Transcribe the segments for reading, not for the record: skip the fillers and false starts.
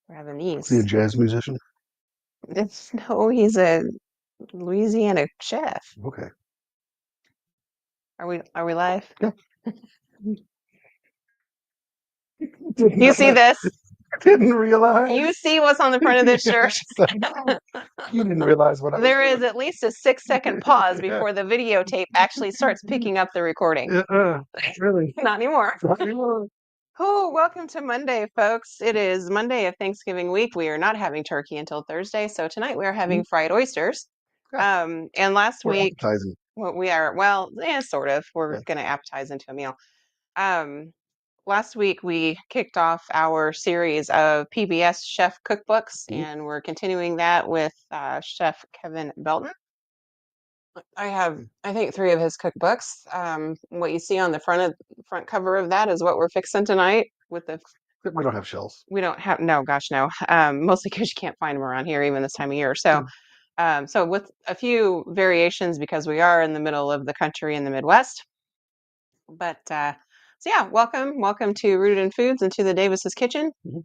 We're having Is he a these. jazz musician? No, he's a Louisiana chef. Okay. Are we live? Yeah. Didn't You see know. this? Didn't realize. You see what's on the front of this shirt? Yes, I know. You didn't realize what I was There is doing. at least a 6-second pause Yeah. before the videotape actually starts picking up the recording. Really? Not anymore. Not anymore. Oh, welcome to Monday, folks. It is Monday of Thanksgiving week. We are not having turkey until Thursday, so tonight we are having fried oysters. Yeah. And last We're week, appetizing. we are, well, yeah, sort of. We're Yeah. going to appetize into a meal. Um, Last week we kicked off our series of PBS chef cookbooks, Mhm. and we're continuing that with Chef Kevin Belton. I have, I think, 3 of his cookbooks. What you see on the front cover of that is what we're fixing tonight. With the We don't have shells. We don't have, no, gosh, no. Mostly because you can't find them around here even this time of year. So, so with a few variations because we are in the middle of the country in the Midwest. But so yeah, welcome to Rooted in Foods and to the Davis's Kitchen. Mhm.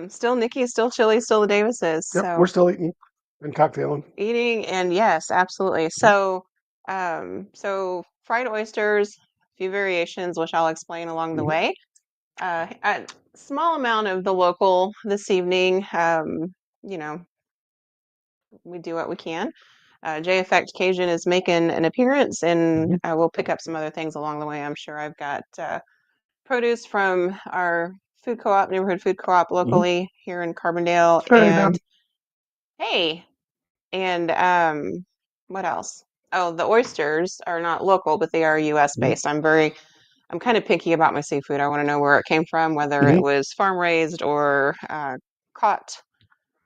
Still Nikki, still Chili, still the Davises. Yep, So we're still eating and cocktailing. eating, and yes, absolutely. Mhm. So fried oysters, a few variations, which I'll explain along the Mhm. way. A small amount of the local this evening. You know, we do what we can. J Effect Cajun is making an appearance, and Mhm. we'll pick up some other things along the way. I'm sure I've got produce from our food co-op, neighborhood food co-op Mhm. locally here in Carbondale, Hey, and Dan. hey, and what else? Oh, the oysters are not local, but they are U.S. Mhm. based. I'm kind of picky about my seafood. I want to know where it came from, whether it Mhm. was farm raised or caught.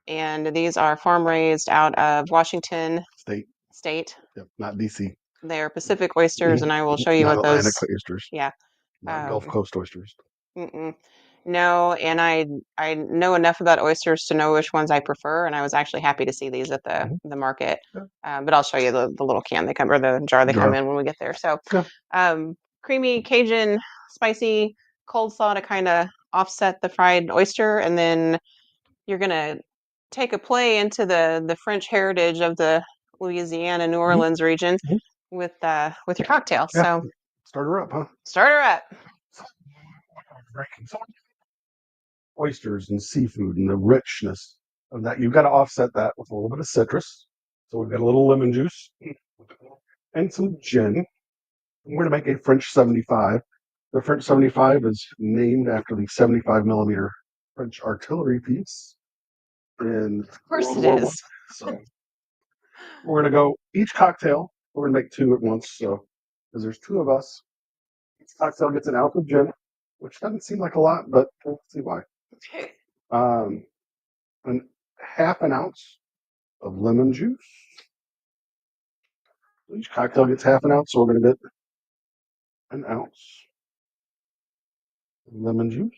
And these are farm raised out of Washington State. State. Yep, not DC. They are Pacific oysters, Mhm. and I will show you Not what Atlantic those. oysters. Yeah. Not Gulf Um, Coast oysters. mm-mm. No, and I know enough about oysters to know which ones I prefer, and I was actually happy to see these at the Mhm. the market. Yeah. But I'll show you the little can they come or the jar they come Jar. in when we get there. So, Yeah. creamy Cajun, spicy cold slaw to kind of offset the fried oyster, and then you're gonna take a play into the French heritage of the Louisiana, New Mhm. Orleans region Mhm. with your cocktail. Yeah. So Start her up, huh? start her up. So, drinking so many oysters and seafood and the richness of that. You've got to offset that with a little bit of citrus. So we've got a little lemon juice and some gin. We're going to make a French 75. The French 75 is named after the 75 millimeter French artillery piece in Of course World it War One. is. So we're going to go each cocktail. We're going to make 2 at once. So because there's 2 of us, each cocktail gets an ounce of gin, which doesn't seem like a lot, but we'll see why. Um, and half an ounce of lemon juice. Each cocktail gets half an ounce, so we're going to get an ounce of lemon juice.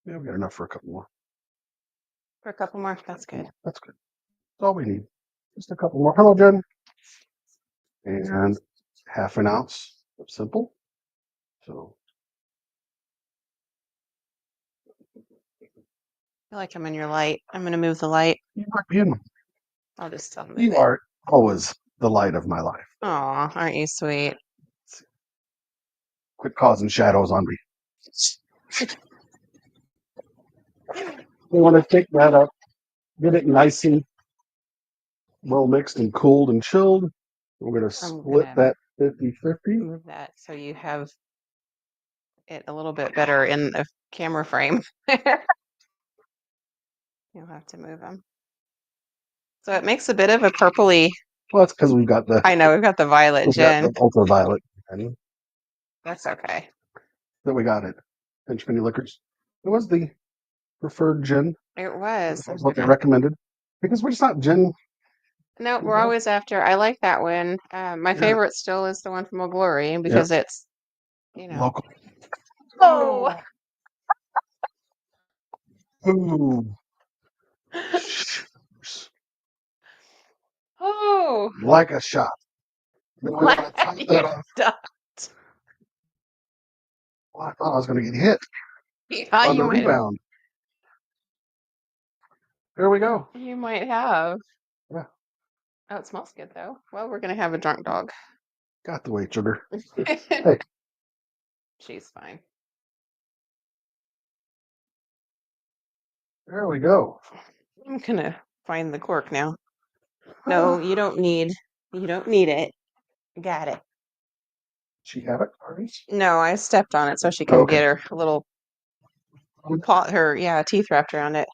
Yeah, we got enough for a couple more. For a couple more, that's good. That's good. That's all we need. Just a couple more. Hello, Jen. And half an ounce of simple. So I feel like I'm in your light. I'm gonna move the light. you might be in. I'll just move You it. are always the light of my life. Aw, aren't you sweet? Quit causing shadows on me. We want to take that up, get it nice and well mixed and cooled and chilled. We're going to I'm split gonna that 50-50. move that so you have it a little bit better in the camera frame. You'll have to move them. So it makes a bit of a purpley. Well, that's because I know we've got the violet we've got gin. the ultraviolet and That's okay. that we got it. Pinch Penny Liquors. It was the preferred gin. It was. That was what they recommended because we're just not gin. No, we're always after. I like that one. My Yeah, favorite still is the one from Old Glory yeah, because it's, you know. local. Oh, Ooh, oh, like a shot. Then we want to top that you off ducked. Well, I thought I was going to get hit Yeah, on the rebound. There we go. You might have. Yeah, Oh, it smells good though. Well, we're gonna have a drunk dog. got the weight, sugar. Hey, She's fine. there we go. I'm gonna find the cork now. No, you don't need it. Got it. She have it already? No, I stepped on it so she can Okay. get her little paw, her, yeah, teeth wrapped around it.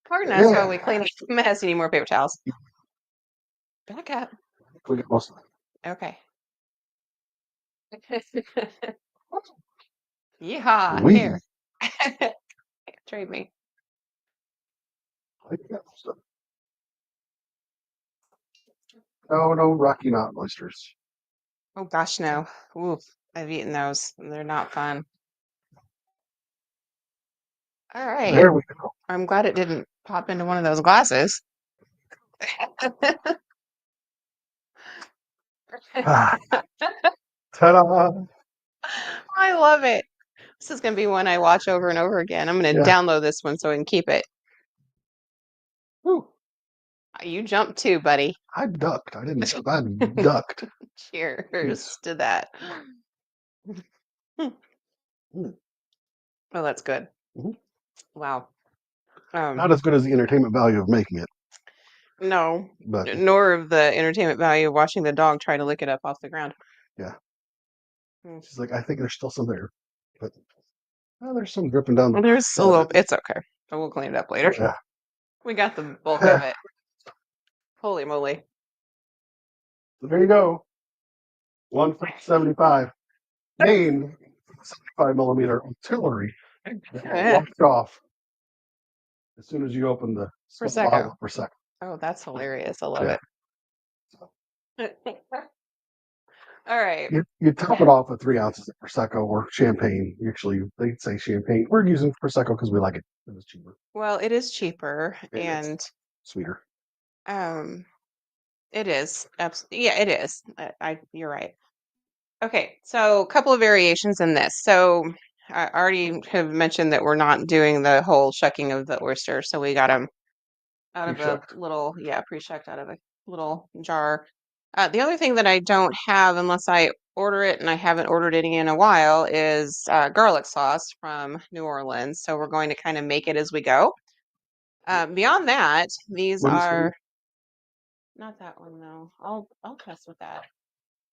Pardon us while we Yeah. clean up the mess. You need more paper towels. Back up. We got most of Okay. Yeehaw, it. here. Trade me. We got most of it. No Rocky Mountain oysters. Oh gosh, no. Oof, I've eaten those. They're not fun. All right. There we go. I'm glad it didn't pop into one of those glasses. Ah, ta-da! I love it. This is going to be one I watch over and over again. I'm going to Yeah. download this one so I can keep it. Woo. You jumped too, buddy. I ducked. I didn't. I ducked. Cheers to that. Mm. Oh, that's good. Mhm. Wow. Not as good as the entertainment value of making it, No, but nor of the entertainment value of watching the dog try to lick it up off the ground. yeah. Mm. She's like, I think there's still some there, but there's some dripping down the There's a side of little, it. it's okay. We'll clean it up later. Yeah. We got the bulk of it. Holy moly. So there you go. 175. Named 75 millimeter artillery. Walked off as soon as you open the bottle Prosecco. of Prosecco. Oh, that's hilarious. I love Yeah. it. All right. You top it off with 3 ounces of Prosecco or champagne. Usually they'd say champagne. We're using Prosecco because we like it. It was cheaper Well, it is cheaper and it's and sweeter. um it is. Absolutely. Yeah, it is. You're right. Okay, so a couple of variations in this. So I already have mentioned that we're not doing the whole shucking of the oyster, so we got them out of a Pre-shucked. little, yeah, pre-shucked out of a little jar. The other thing that I don't have, unless I order it, and I haven't ordered any in a while, is garlic sauce from New Orleans. So we're going to kind of make it as we go. Beyond that, these Winston, are not that one though. I'll mess with that.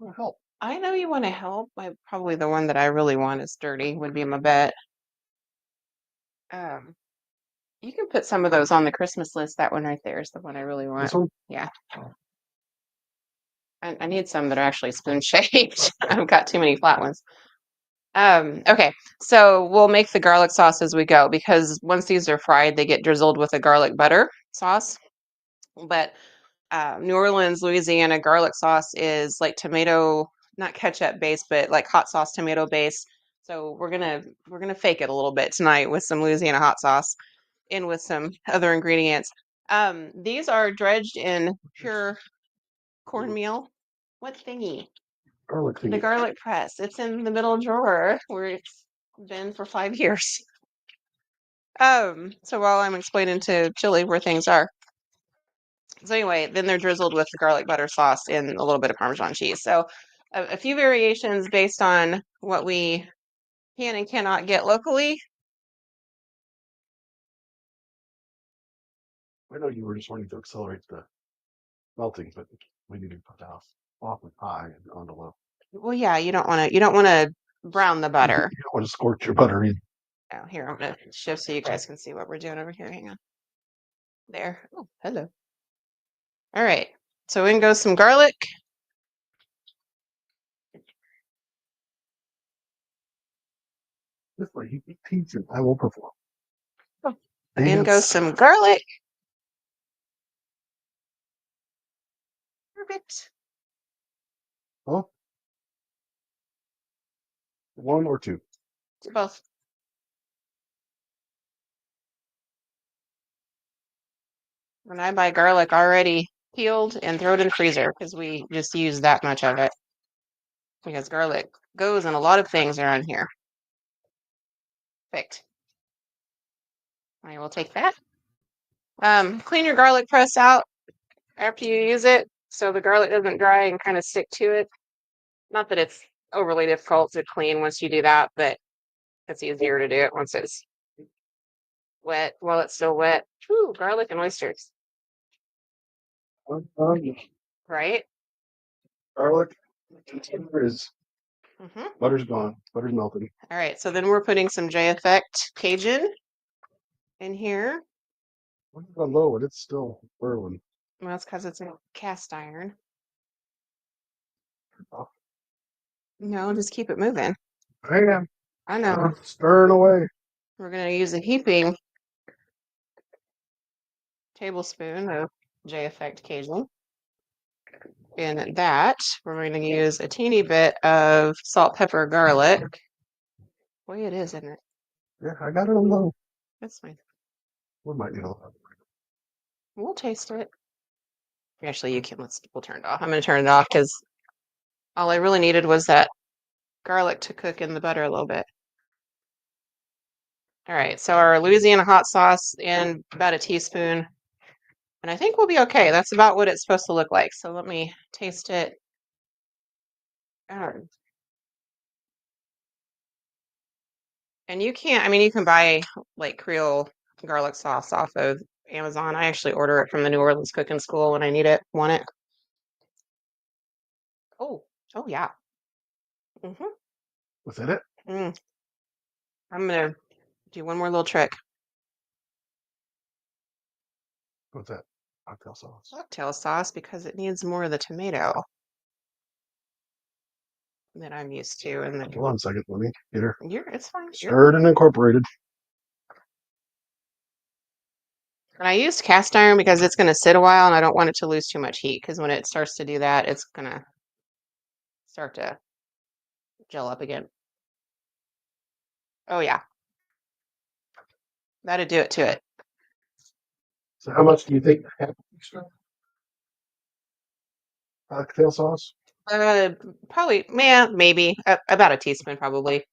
will help. I know you want to help. Probably the one that I really want is dirty, would be my bet. Um, you can put some of those on the Christmas list. That one right there is the one I really want. This one? Yeah. I need some that are actually spoon shaped. I've got too many flat ones. Okay, so we'll make the garlic sauce as we go because once these are fried, they get drizzled with a garlic butter sauce. But New Orleans, Louisiana garlic sauce is like tomato, not ketchup based, but like hot sauce tomato based. So we're gonna fake it a little bit tonight with some Louisiana hot sauce in with some other ingredients. These are dredged in pure cornmeal. What thingy? Garlic The thingy. garlic press. It's in the middle drawer where it's been for 5 years. So while I'm explaining to Chili where things are. So anyway, then they're drizzled with the garlic butter sauce and a little bit of Parmesan cheese. So a few variations based on what we can and cannot get locally. I know you were just wanting to accelerate the melting, but we need to put that awfully high and on the low. Well, yeah, you don't want to brown the You butter. don't want to scorch your butter either. Oh, here, I'm gonna shift so you guys can see what we're doing over here. Hang on. There. Oh, hello. All right. So in goes some garlic. This way, you teach and I will perform. In goes Dance. some garlic. Perfect. Oh, 1 or 2. Both. And I buy garlic already peeled and throw it in the freezer because we just use that much of it. Because garlic goes in a lot of things around here. Perfect. I will take that. Clean your garlic press out after you use it so the garlic doesn't dry and kind of stick to it. Not that it's overly difficult to clean once you do that, but it's easier to do it once it's wet while it's still wet. Ooh, garlic and oysters, right? Garlic. There is. Hmm. Butter's gone. Butter's melted. All right, so then we're putting some J Effect Cajun in here. What's on low, but it's still whirling. Well, that's because it's a cast iron. Oh, No, just keep it moving. I am. I know. Stirring away. We're going to use a heaping tablespoon of J Effect Cajun. In that, we're going to use a teeny bit of salt, pepper, garlic. Boy, it is, isn't it? Yeah, I got it on low. That's fine. We might need a little. We'll taste it. Actually, you can. We'll turn it off. I'm going to turn it off because all I really needed was that garlic to cook in the butter a little bit. All right, so our Louisiana hot sauce in about a teaspoon, and I think we'll be okay. That's about what it's supposed to look like. So let me taste it. Um, And you can't, I mean, you can buy like Creole garlic sauce off of Amazon. I actually order it from the New Orleans Cooking School when I need it, want it. Oh, oh yeah. Hmm. Was that it? Mm. I'm gonna do one more little trick. What's that? Cocktail sauce. Cocktail sauce because it needs more of the tomato that I'm used to. And Hold on a second. Let me get her it's fine. stirred and incorporated. And I used cast iron because it's gonna sit a while and I don't want it to lose too much heat because when it starts to do that, it's gonna start to gel up again. Oh yeah, that'd do it to it. So how much do you think extra cocktail sauce? Probably, yeah, maybe about a teaspoon, probably.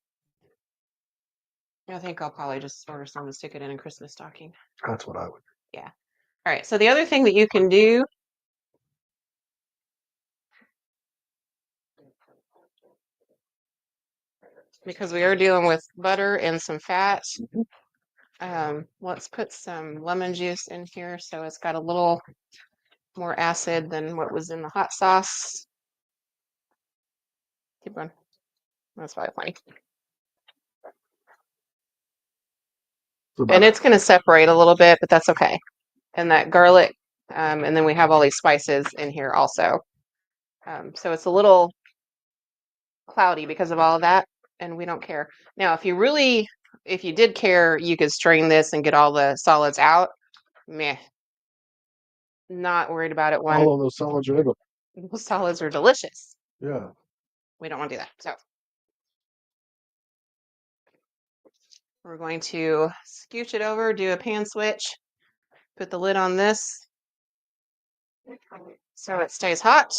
I think I'll probably just order some to stick it in a Christmas stocking. That's what I would. Yeah. All right. So the other thing that you can do, because we are dealing with butter and some fat, let's put some lemon juice in here so it's got a little more acid than what was in the hot sauce. Keep going. That's probably funny. And it's going to separate a little bit, but that's okay. And that garlic, and then we have all these spices in here also. So it's a little cloudy because of all of that, and we don't care. Now, if you did care, you could strain this and get all the solids out. Meh, not worried about it one. All of those solids are able. Those solids are delicious. Yeah. We don't want to do that. So we're going to scooch it over, do a pan switch, put the lid on this so it stays hot,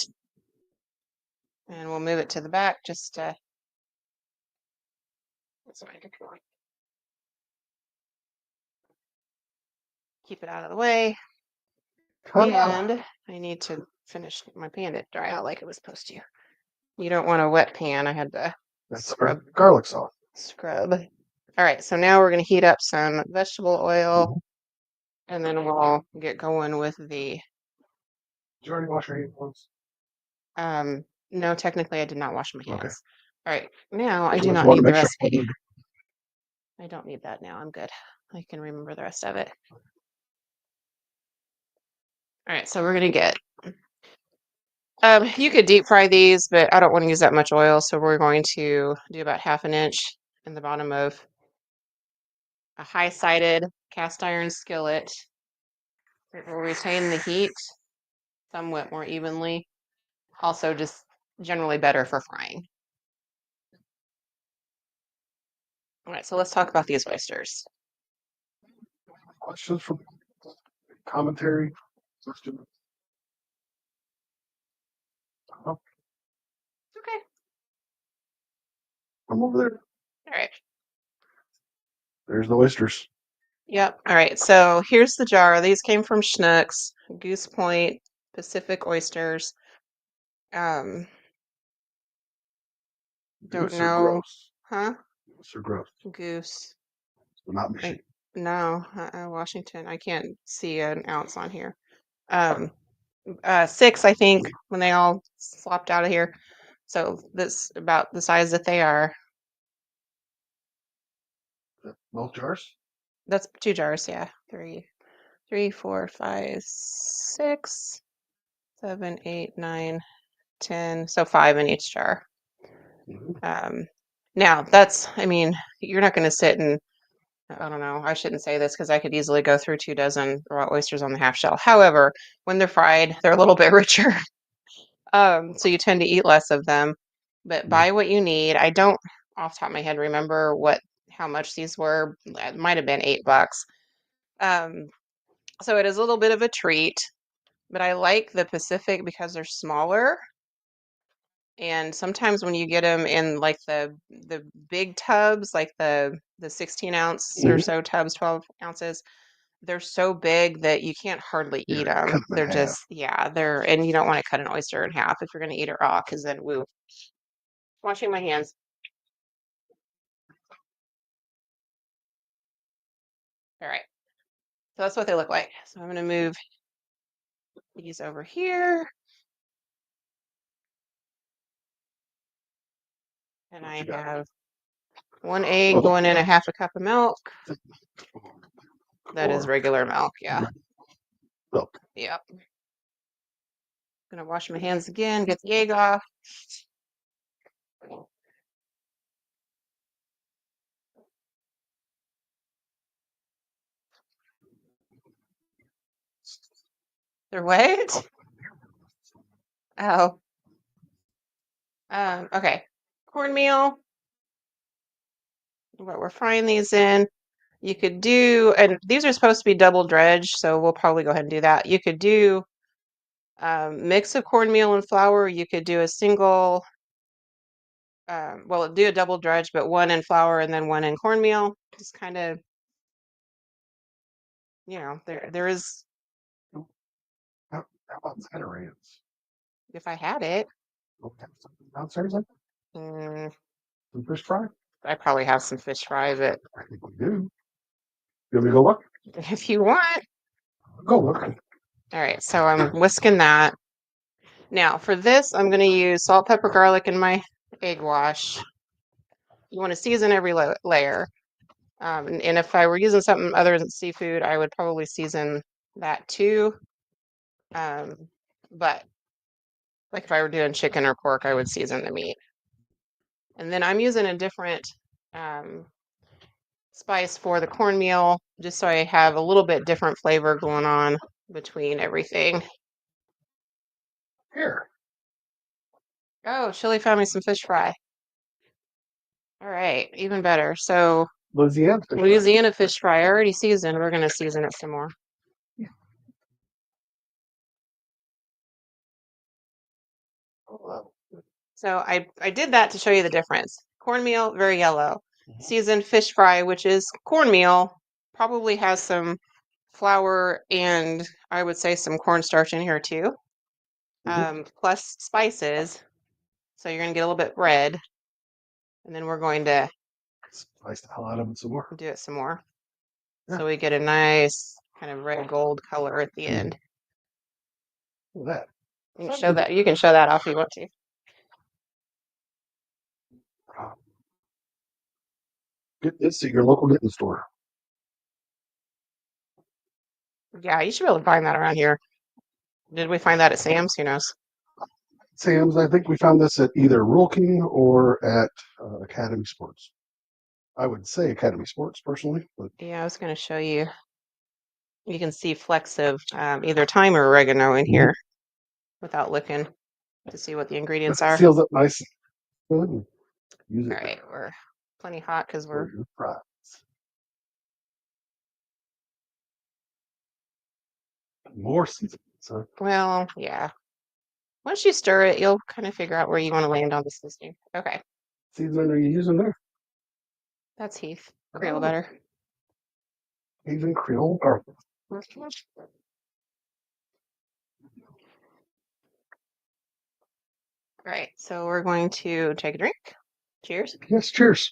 and we'll move it to the back just to keep it out of the way. And I need to finish my pan to dry out like it was supposed to. You don't want a wet pan. I had to scrub. Garlic sauce. Scrub. All right, so now we're going to heat up some vegetable oil, and then we'll get going with the. Did you already wash your hands once? No, technically I did not wash my hands. Okay. All right, now I do Just not want to need the make sure. recipe. I don't need that now. I'm good. I can remember the rest of it. All right, so we're going to get. You could deep fry these, but I don't want to use that much oil, so we're going to do about 1/2 inch in the bottom of a high-sided cast iron skillet. It will retain the heat somewhat more evenly. Also, just generally better for frying. All right, so let's talk about these oysters. Questions from commentary? Okay. I'm over there. All right. There's the oysters. Yep. All right. So here's the jar. These came from Schnucks, Goose Point, Pacific Oysters. Um, don't Goose or know, gross? huh? Goose or gross? Goose. But not I Michigan. no, Washington. I can't see an ounce on here. Um, six, I think, when they all slopped out of here. So this about the size that they are. Both jars? That's two jars, yeah. Three, four, five, six, seven, eight, nine, 10. So five in each jar. Mm-hmm. Um, now that's, I mean, you're not going to sit and, I don't know, I shouldn't say this because I could easily go through 2 dozen raw oysters on the half shell. However, when they're fried, they're a little bit richer. So you tend to eat less of them, but buy what you need. I don't, off the top of my head, remember how much these were. It might have been $8. Um, so it is a little bit of a treat, but I like the Pacific because they're smaller. And sometimes when you get them in like the big tubs, like the 16 ounce or Mm-hmm. so tubs, 12 ounces, they're so big that you can't hardly Yeah, eat them. cut them in They're half. just, yeah, and you don't want to cut an oyster in half if you're going to eat it raw, because then woo. Washing my hands. All right. So that's what they look like. So I'm going to move these over here. And What you I got? have one egg Oh, going in a half a cup of milk. That is or regular milk. Yeah. milk. Yep. Gonna wash my hands again, get the egg off. They're what? Oh, okay. Cornmeal, what we're frying these in. You could do, and these are supposed to be double dredged, so we'll probably go ahead and do that. You could do mix of cornmeal and flour. You could do a single, well, do a double dredge, but one in flour and then one in cornmeal. Just kind of, there is, How about Zatarans? if I had it, Don't have something downstairs like mm, some fish fry? I probably have some fish fry, but I think we do. You want me to go look? if you want. Go look. All right, so I'm whisking that. Now for this, I'm going to use salt, pepper, garlic in my egg wash. You want to season every layer. And if I were using something other than seafood, I would probably season that too. Um, but like if I were doing chicken or pork, I would season the meat. And then I'm using a different um, spice for the cornmeal, just so I have a little bit different flavor going on between everything. Here. Oh, Chili found me some fish fry. All right, even better. So Louisiana fish fry. Louisiana fish fry, already seasoned. We're going to season it some more. Yeah. So I did that to show you the difference. Cornmeal, very yellow. Mhm. Seasoned fish fry, which is cornmeal, probably has some flour and I would say some cornstarch in here too, Mhm. plus spices. So you're going to get a little bit red, and then we're going to Spice the hell out of it some more. do it some more. Yeah. So we get a nice kind of red gold color at the end. Look at that. You can show that. You can show that off if you want to. Get this at your local getting store. Yeah, you should be able to find that around here. Did we find that at Sam's? Who knows? Sam's, I think we found this at either Rural King or at Academy Sports. I would say Academy Sports personally, but Yeah, I was going to show you. You can see flecks of either thyme or oregano in here without looking to see what the ingredients are. seals up nice. Good. Use All it right, we're plenty hot because for we're, your fries. More seasonings, huh? well, yeah. Once you stir it, you'll kind of figure out where you want to land on the seasoning. Okay, Seasoning are you using there? that's Heath. Creole Oh, butter. Cajun Creole garlic. All right, so we're going to take a drink. Cheers. Yes, cheers.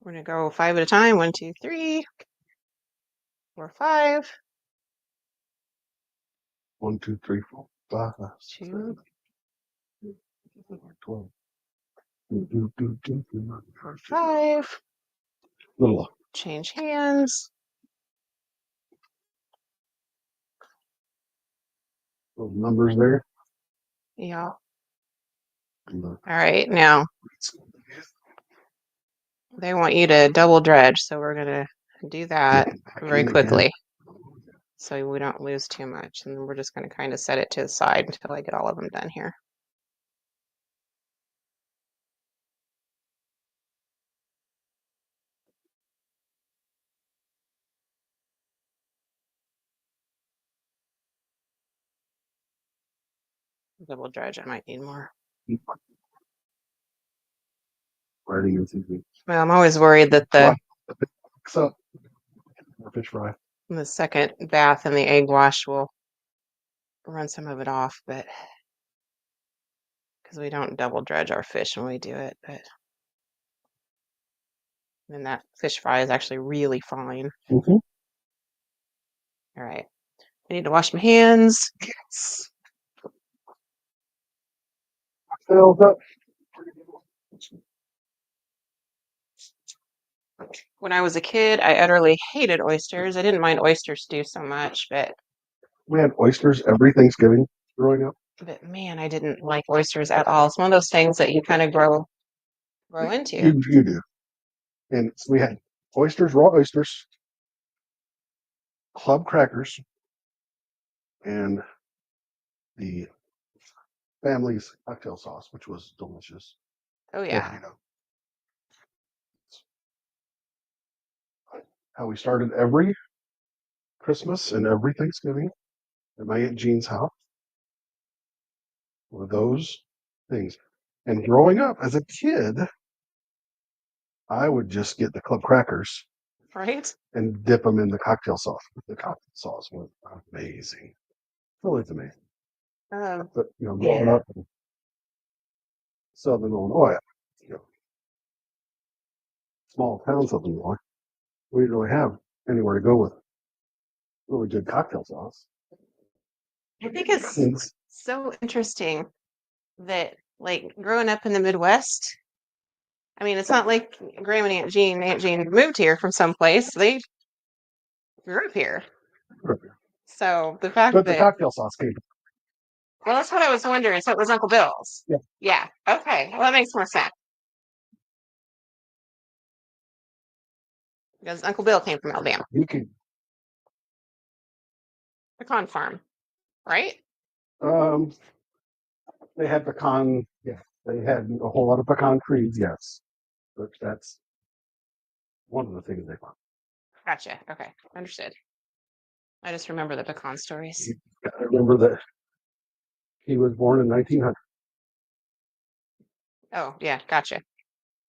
We're gonna go 5 at a time. 1, 2, 3, 4, 5. 1, 2, 3, 4, 5, 2, 12. 4, 5. Little Change hands. numbers there. Yeah. All right, now they want you to double dredge, so we're gonna do that very quickly so we don't lose too much. And then we're just gonna kind of set it to the side until I get all of them done here. Double dredge, I might need more. Where do you think? Well, I'm always worried that So, fish fry. the second bath in the egg wash will run some of it off, but because we don't double dredge our fish when we do it, but then that fish fry is actually really fine. Mm-hmm. All right, I need to wash my hands. Yes. Filled up. When I was a kid, I utterly hated oysters. I didn't mind oyster stew so much, We had oysters every Thanksgiving growing up. but man, I didn't like oysters at all. It's one of those things that you kind of grow into. You do. And so we had oysters, raw oysters, club crackers, and the family's cocktail sauce, which was delicious. Oh If yeah. you know. How we started every Christmas and every Thanksgiving at my Aunt Jean's house were those things. And growing up as a kid, I would just get the club crackers Right? and dip them in the cocktail sauce. The cocktail sauce was amazing. Really, it's amazing. But growing up in Southern Illinois, you know, small town Southern Illinois, we didn't really have anywhere to go with really good cocktail sauce. I think it's so interesting that, like, growing up in the Midwest, I mean, it's not like Graham and Aunt Jean moved here from someplace. They grew up here. So the fact But the that, cocktail sauce came. well, that's what I was wondering. So it was Uncle Bill's. Yeah. Yeah. Okay. Well, that makes more sense. Because Uncle Bill came from Alabama, You could, pecan farm, right? um, they had pecan. Yeah, they had a whole lot of pecan trees. Yes, but that's one of the things they found. Gotcha. Okay. Understood. I just remember the pecan stories. I remember that he was born in 1900. Oh, yeah. Gotcha.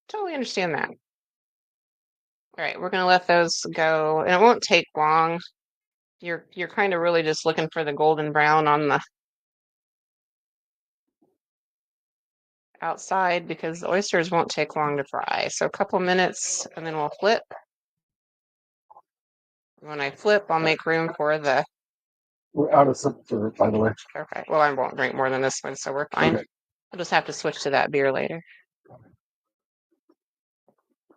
Totally understand that. All right. We're going to let those go, and it won't take long. You're kind of really just looking for the golden brown on the outside because the oysters won't take long to fry. So a couple minutes and then we'll flip. When I flip, I'll make room for the. We're out of syrup, by the way. Okay. Well, I won't drink more than this one, so we're fine. Okay. I'll just have to switch to that beer later.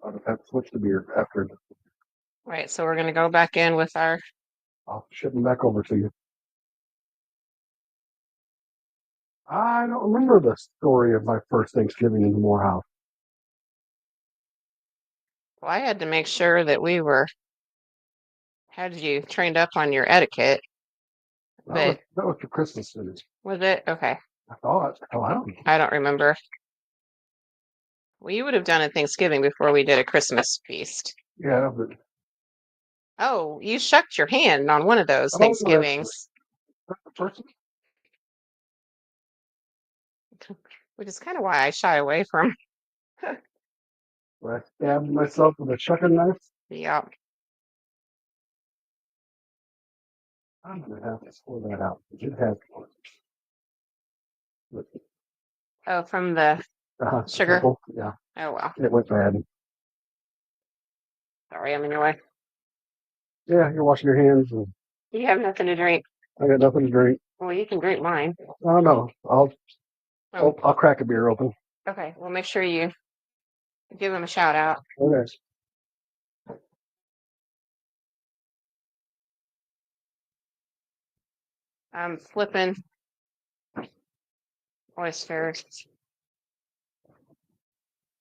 I'll have to switch the beer after. Right. So we're going to go back in with our. I'll ship them back over to you. I don't remember the story of my first Thanksgiving in the Morehouse. Well, I had to make sure that we had you trained up on your etiquette. But That was the Christmas dinner. was it? Okay. I thought. Oh, I don't know. I don't remember. Well, you would have done a Thanksgiving before we did a Christmas feast. Yeah, but Oh, you shucked your hand on one of those Thanksgivings, which is kind of why I shy away from where I stabbed myself with a shucking knife. Yeah. I'm gonna have to pour that out. It has Oh, from the sugar. purple. Yeah, Oh well. it went bad. Sorry, I'm in your way. Yeah, you're washing your hands, and You have nothing to drink. I got nothing to drink. Well, you can drink mine. Oh no, Oh, I'll crack a beer open. okay. Well, make sure you give him a shout out. Okay. I'm flipping oysters.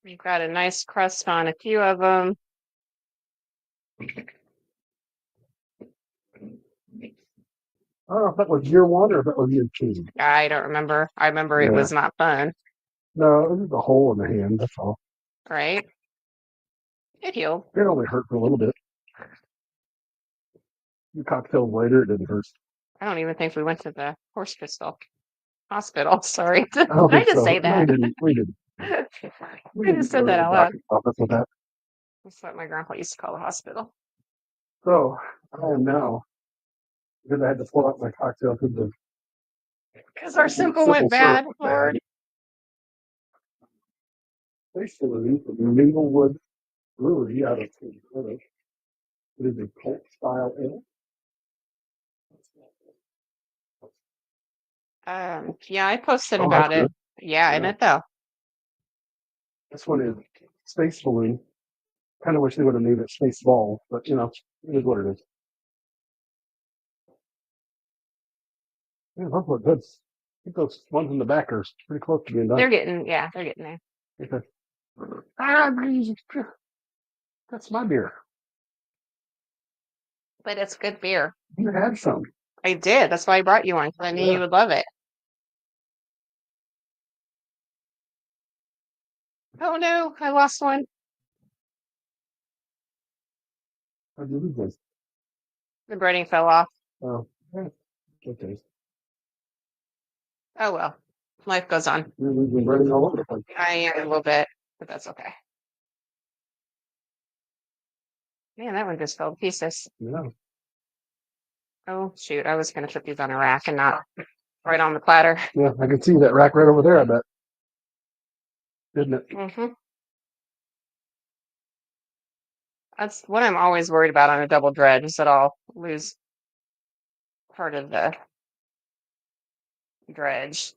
We've got a nice crust on a few of them. I don't know if that was year one or if that was year two. I don't remember. I remember it Yeah. was not fun, No, it was a hole in the hand. That's all. right? It healed. It only hurt for a little bit. The cocktails later, it didn't hurt. I don't even think we went to the horse pistol hospital. Sorry. I Did don't I think just so. say No, we that? didn't. We didn't. We I didn't just go said to that the out loud. doctor's office with that. That's what my grandpa used to call the hospital. So I am now because I had to pour out my cocktail because the Because our simple simple went syrup bad, was bad. Lord. Basically, from Minglewood Brewery out of Florida. It is a cult style ale. Yeah, I posted Oh, that's about it. good. Yeah, isn't Yeah. it though? This one is Space Balloon. Kind of wish they would have named it Space Ball, but you know, it is what it is. Yeah, those look good. I think those ones in the back are pretty close to being done. They're getting there. Okay. Ah, that's my beer. But it's good beer. You had some. I did. That's why I brought you one, because I knew Yeah. you would love it. Oh no, I lost one. I did this. The breading fell off. Oh, yeah. Okay. Oh well. Life goes on. You're losing breading all over the place. I am a little bit, but that's okay. Man, that one just fell to pieces. Yeah. Oh shoot, I was gonna put these on a rack and not right on the platter. Yeah, I can see that rack right over there, I bet. Didn't it? Mm-hmm. That's what I'm always worried about on a double dredge, is that I'll lose part of the dredge.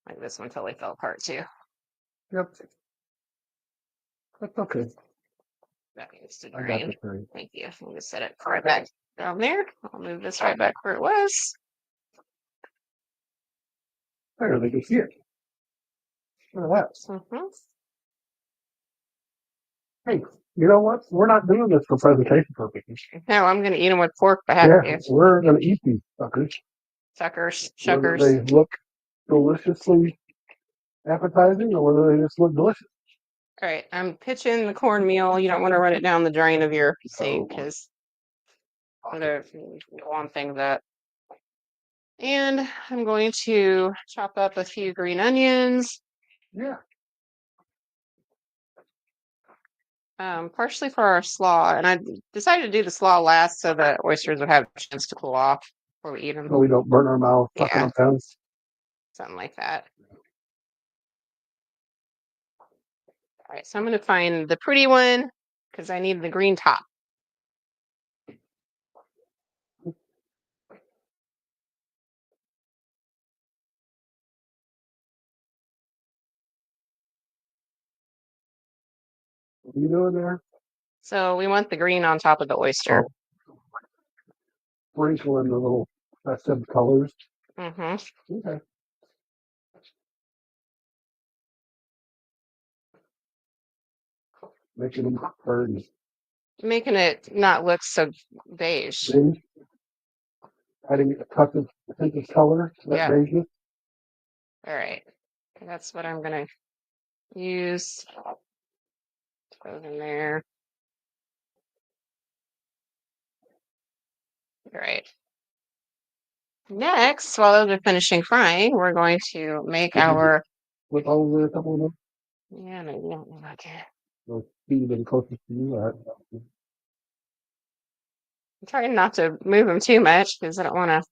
Like this one totally fell apart too. Yep. That's okay. That needs to I got drain. this right. Thank you. I'm gonna set it right back down there. I'll move this right back where it was. There, they can see it. Look at that. Mm-hmm. Hey, you know what? We're not doing this for presentation purposes. No, I'm gonna eat them with pork if I have Yeah, to. we're gonna eat these suckers. Suckers, Whether shuckers. they look deliciously appetizing or whether they just look delicious. All right, I'm pitching the cornmeal. You don't want to run it down the drain of your sink because it'll go on things up. And I'm going to chop up a few green onions, Yeah. partially for our slaw. And I decided to do the slaw last so the oysters would have a chance to cool off before we eat them. So we don't burn our mouth sucking Yeah, them down. something like that. All right, so I'm going to find the pretty one because I need the green top. What are you doing there? So we want the green on top of the oyster. Sprinkle in the little festive colors. Mm-hmm. Okay. Making them burn. Making it not look so beige. Beige. Adding a touch of color to that Yeah. beigeness. All right. That's what I'm going to use. Throw it in there. All right. Next, while those are finishing frying, we're going to make our. With over a couple of them. Yeah, no, you don't know about that. They'll feed them closest to you. I'm trying not to move them too much because I don't want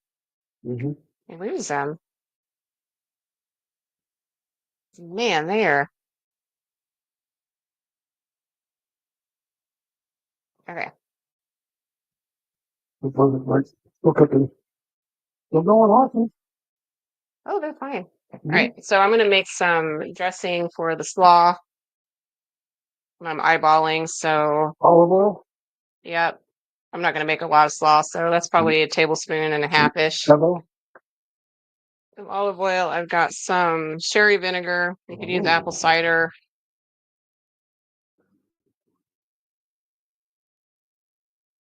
Mm-hmm. to lose them. Man, there. Okay. Still cooking. Still going awesome. Oh, they're fine. All Mm-hmm. right, so I'm gonna make some dressing for the slaw. I'm eyeballing, so Olive oil. yep. I'm not gonna make a lot of slaw, so that's probably a tablespoon and a half-ish. Hello. Some olive oil. I've got some sherry vinegar. You could use apple Oh, cider.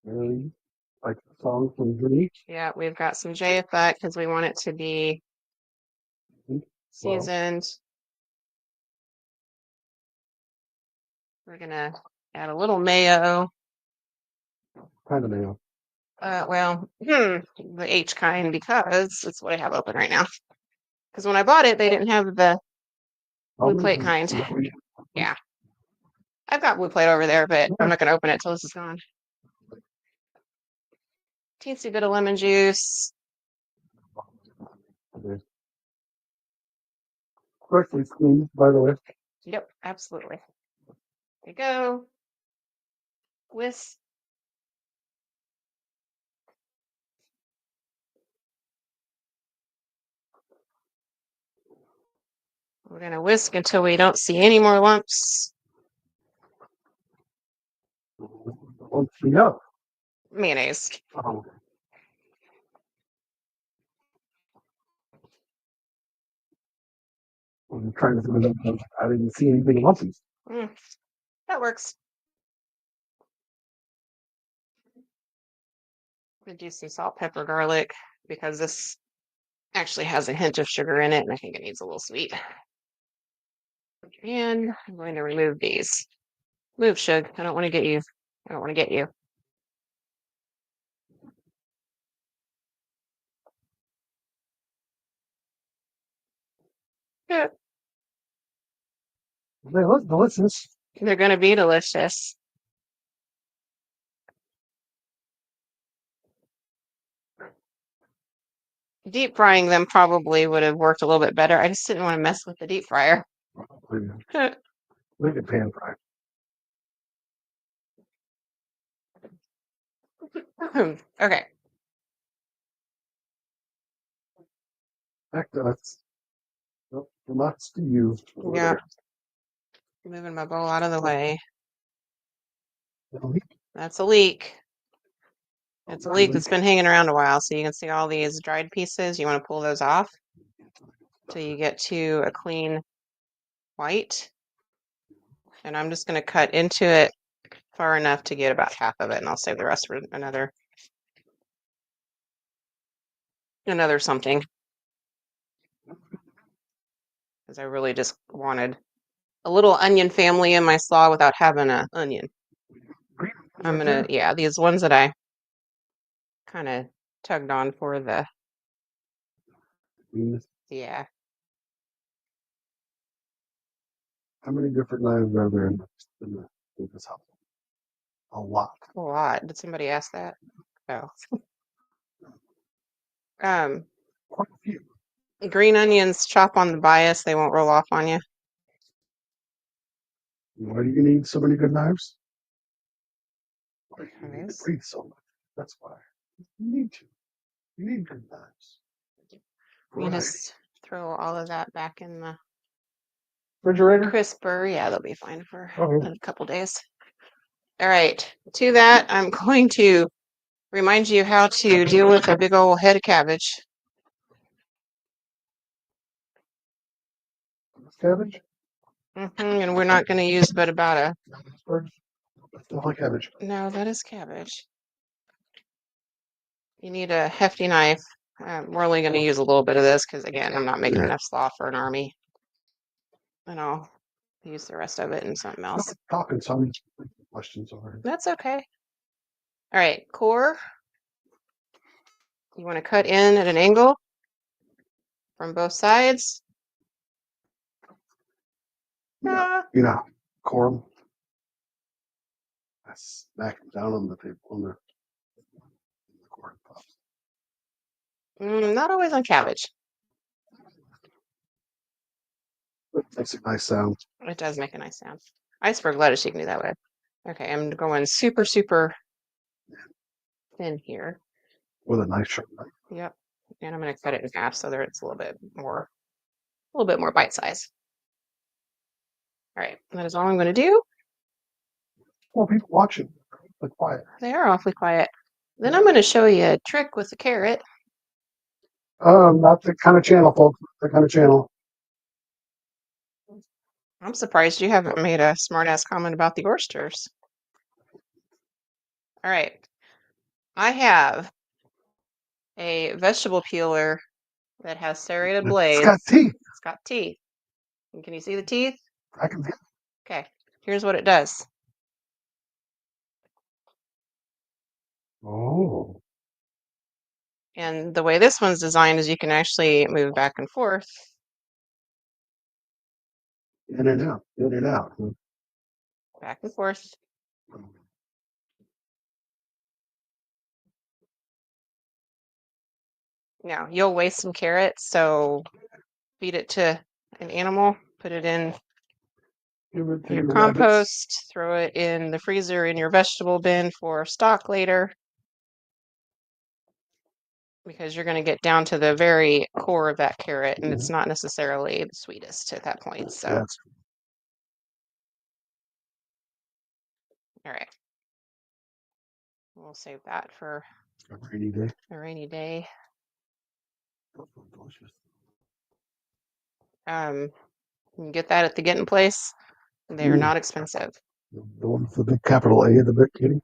really? Like the song from Greek. Yeah, we've got some Jaffa because we want it to be Well, seasoned. We're gonna add a little mayo. kind of mayo. The H kind because it's what I have open right now. Because when I bought it, they didn't have the blue Almonds plate and kind. Yeah, I've got blue plate over there, but I'm not gonna open it till this is gone. Teensy bit of lemon juice. Freshly squeezed, by the way. Yep, absolutely. There you go. Whisk. We're gonna whisk until we don't see any more lumps. Yeah. Mayonnaise. Um, I'm trying to think of I didn't see anything lumpy. Mm, that works. I'm gonna do some salt, pepper, garlic because this actually has a hint of sugar in it, and I think it needs a little sweet. And I'm going to remove these. Move, Shug. I don't want to get you. I don't want to get you. Yeah, They look delicious. they're going to be delicious. Deep frying them probably would have worked a little bit better. I just didn't want to mess with the deep fryer. Look at pan fry. Okay. Back to us. Nope, lots to you over Yeah. there. Moving my bowl out of the way. Well, That's a leek. It's a leek that's been hanging around a while. So you can see all these dried pieces. You want to pull those off till you get to a clean white. And I'm just going to cut into it far enough to get about half of it, and I'll save the rest for another something. Because I really just wanted a little onion family in my slaw without having an onion. I'm gonna, yeah, these ones that I kind of tugged on for the, yeah. How many different knives are there in this house? A lot. A lot. Did somebody ask that? Oh. Quite a few. Green onions, chop on the bias. They won't roll off on you. Why do you need so many good knives? Why do you need to Nice. breathe so much? That's why. You need to. You need good knives. You just throw all of that back in the Refrigerator? crisper. Yeah, they'll be fine for Oh, a couple days. All right. To that, I'm going to remind you how to deal with a big old head of cabbage. cabbage? And we're not going to use but about a. That's not like cabbage. No, that is cabbage. You need a hefty knife. We're only going to use a little bit of this because, again, I'm not making enough slaw for an army. And I'll use the rest of it in something else. Talking some questions over here. That's okay. All right, core. You want to cut in at an angle from both sides. You know, core them. I smack them down on the table on the corn pops. Not always on cabbage. It makes a nice sound. It does make a nice sound. Iceberg lettuce, you can do that with. Okay, I'm going super, super thin here. With a nice sharp knife. Yep. And I'm going to cut it in half so that it's a little bit more bite size. All right, that is all I'm going to do. Well, people watching. But quiet. They are awfully quiet. Then I'm going to show you a trick with the carrot. Not the kind of channel, folks. The kind of channel. I'm surprised you haven't made a smart-ass comment about the oysters. All right. I have a vegetable peeler that has serrated blades. It's got teeth. It's got teeth. And can you see the teeth? I can see. Okay. Here's what it does. Oh. And the way this one's designed is you can actually move back and forth. In and out. In and out. Back and forth. Now, you'll waste some carrots, so feed it to an animal, put it in your compost, throw it in the freezer in your vegetable bin for stock later, because you're going to get down to the very core of that carrot, and it's not necessarily the sweetest at that point. So, Yes. all right. We'll save that for A rainy day. a rainy day. Delicious. You can get that at the Getting Place. They're not expensive. The one with the big capital A at the beginning?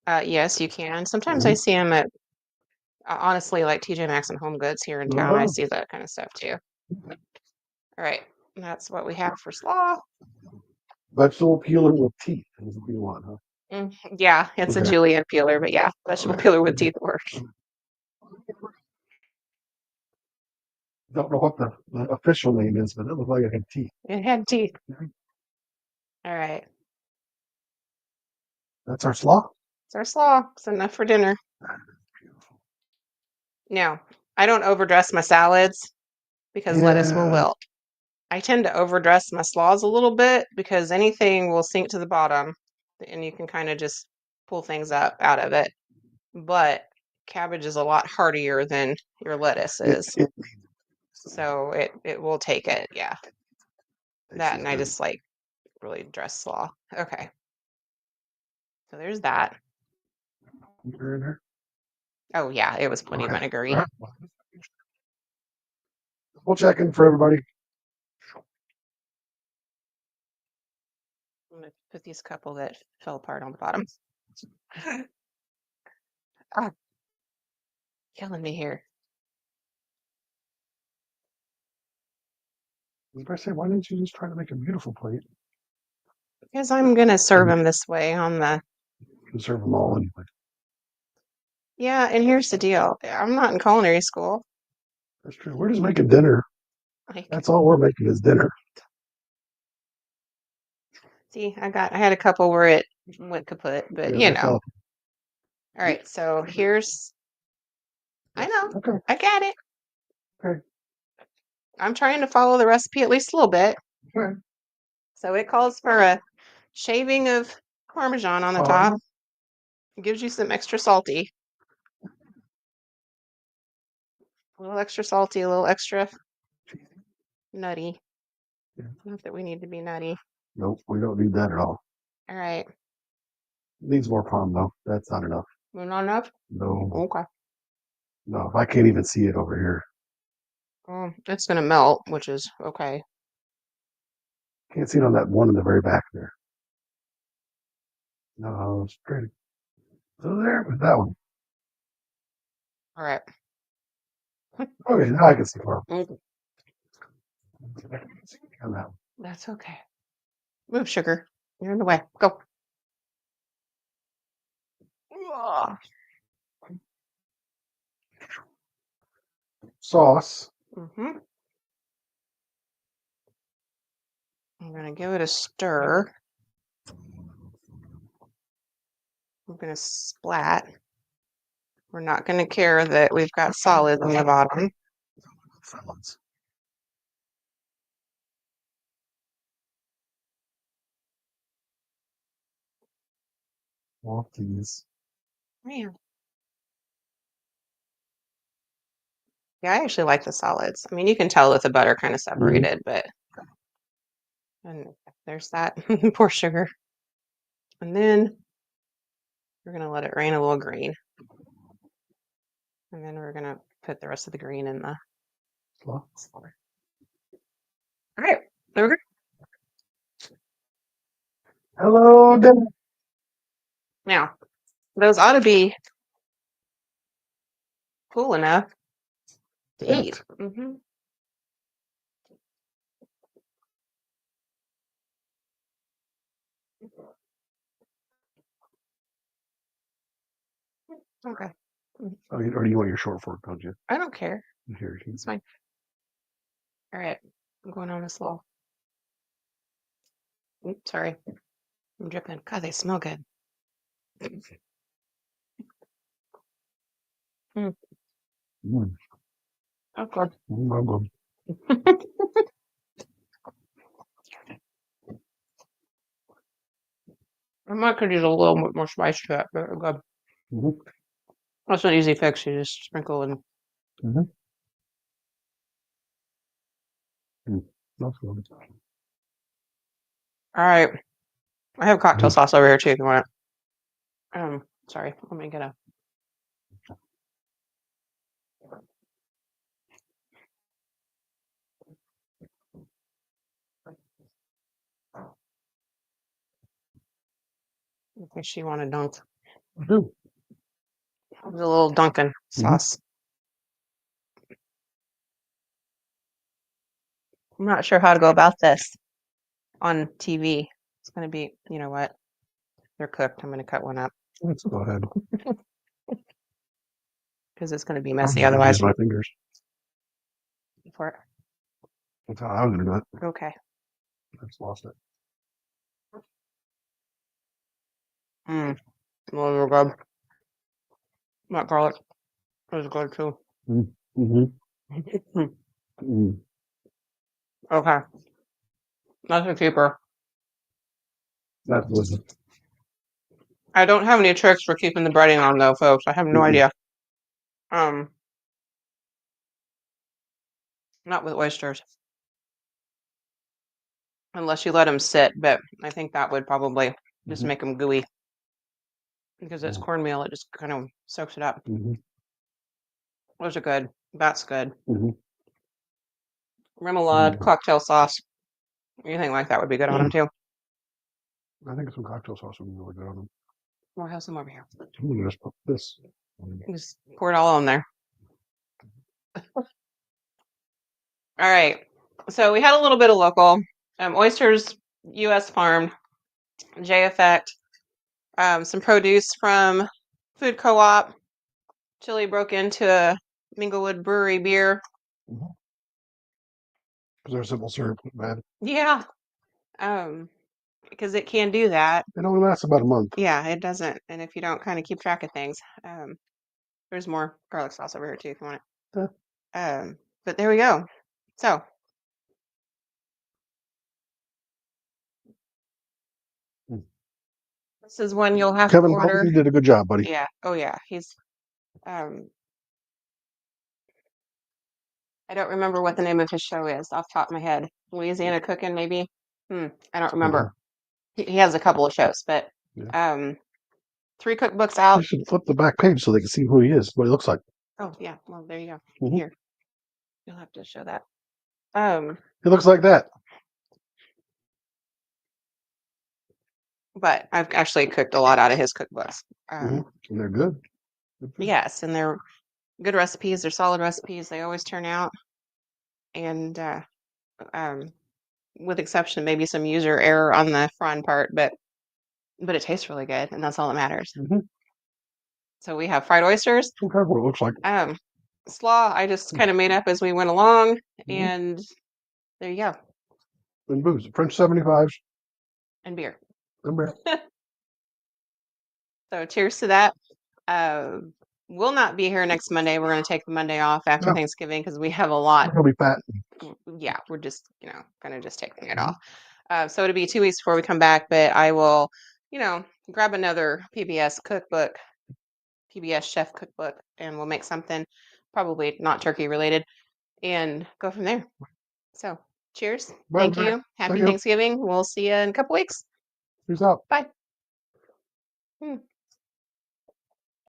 Yes, you can. Sometimes I see them at, honestly, like TJ Maxx and Home Goods here in town. I see that kind of stuff too. All right. That's what we have for slaw. Vegetable peeler with teeth is what you want, huh? Yeah, it's a julienne peeler, but yeah, vegetable peeler with teeth works. Don't know what the official name is, but it looked like it had teeth. It had teeth. All right. That's our slaw? It's our slaw. It's enough for dinner. Now, I don't overdress my salads because lettuce will wilt. I tend to overdress my slaws a little bit because anything will sink to the bottom and you can kind of just pull things up out of it. But cabbage is a lot hardier than your lettuce is. So it will take it, yeah. That and I just like really dress slaw. Okay. So there's that. Oh yeah, it was plenty vinegary. We'll check in for everybody. I'm gonna put these couple that fell apart on the bottom. Ah, killing me here. I was about to say, why didn't you just try to make a beautiful plate? Because I'm gonna serve them this way on the. You can serve them all anyway. Yeah, and here's the deal. I'm not in culinary school. That's true. We're just making dinner. That's all we're making is dinner. See, I had a couple where it went kaput, but you know. All right, so here's. I know. Okay. I got it. Okay. I'm trying to follow the recipe at least a little bit. Okay. So it calls for a shaving of Parmesan on the top. It gives you some extra salty. A little extra salty, a little extra nutty. Not that we need to be nutty. Nope, we don't need that at all. All right. Needs more palm though. That's not enough. Not enough? No. Okay. No, I can't even see it over here. It's gonna melt, which is okay. Can't see it on that one in the very back there. No, straight. So there with that one. All right. Okay, now I can see more. That's okay. Move, sugar. You're in the way. Go. sauce. Mm-hmm. I'm going to give it a stir. I'm going to splat. We're not going to care that we've got solids on the bottom. Salads. All these. Man. Yeah, I actually like the solids. I mean, you can tell that the butter kind of separated, but and there's that. Poor sugar. And then we're going to let it rain a little green. And then we're going to put the rest of the green in the Slaw. flour. All right, there we go. Hello, Dad. Now, those ought to be cool enough to eat. Mm-hmm. Okay. Oh, or do you want your short fork, don't you? I don't care. Here, It's fine. All right. I'm going on a slow. Oops, sorry. I'm dripping. God, they smell good. Mm, Mm. oh, good. I'm good. I might could use a little bit more spice to it, but good. Mm-hmm. That's an easy fix. You just sprinkle and. Mm-hmm. That's good. All right. I have cocktail sauce over here too if you want it. Sorry. Let me get a. In case you want to dunk. I do. A little Dunkin' sauce. I'm not sure how to go about this on TV. It's going to be, you know what? They're cooked. I'm going to cut one up Let's go ahead. because it's going to be I'm messy just gonna otherwise. use my fingers. For it. That's how I was gonna do it. Okay. I just lost it. Well, good. That garlic is good too. Mm-hmm. Mm. Okay. That's a keeper. That was I don't have any tricks for keeping the breading on though, folks. I have no idea. Um, not with oysters. Unless you let them sit, but I think that would probably just make them gooey because it's cornmeal. It just kind of soaks it up. Those are good. That's good. Remoulade, cocktail sauce, anything like that would be good on them too. I think some cocktail sauce would be really good on them. We'll have some over here. I'm gonna just put this. Just pour it all on there. All right. So we had a little bit of local oysters, U.S. farmed, J Effect, some produce from Food Co-op. Chili broke into a Minglewood Brewery beer. Because they're simple syrup, man. Yeah. Because it can do that. It only lasts about a month. Yeah, it doesn't. And if you don't kind of keep track of things, there's more garlic sauce over here too if you want it. But there we go. So this is one you'll have Kevin, to order. you did a good job, buddy. Yeah. Oh yeah. He's I don't remember what the name of his show is off the top of my head. Louisiana Cooking, maybe. I don't remember. He has a couple of shows, but 3 cookbooks You out. should flip the back page so they can see who he is, what he looks like. Oh yeah. Well, there you go. Here, you'll have to show that. He looks like that. But I've actually cooked a lot out of his cookbooks. And they're good. Yes, and they're good recipes. They're solid recipes. They always turn out. And with exception of maybe some user error on the front part, but it tastes really good, and that's all that matters. So we have fried oysters. What it looks like. slaw I just kind of made up as we went along, Mhm. and there you go, And booze. French 75s and beer. and beer. So cheers to that. Uh, we'll not be here next Monday. We're going to take the Monday off after Yeah, Thanksgiving because we have a lot. we're gonna be fat. Yeah, we're just, going to just taking it Mhm. off. So it'll be 2 weeks before we come back, but I will, grab another PBS chef cookbook, and we'll make something probably not turkey related and go from there. So cheers. Bye, Thank bye. you. Thank Happy you. Thanksgiving. We'll see you in a couple weeks. Peace out. Bye. Hmm.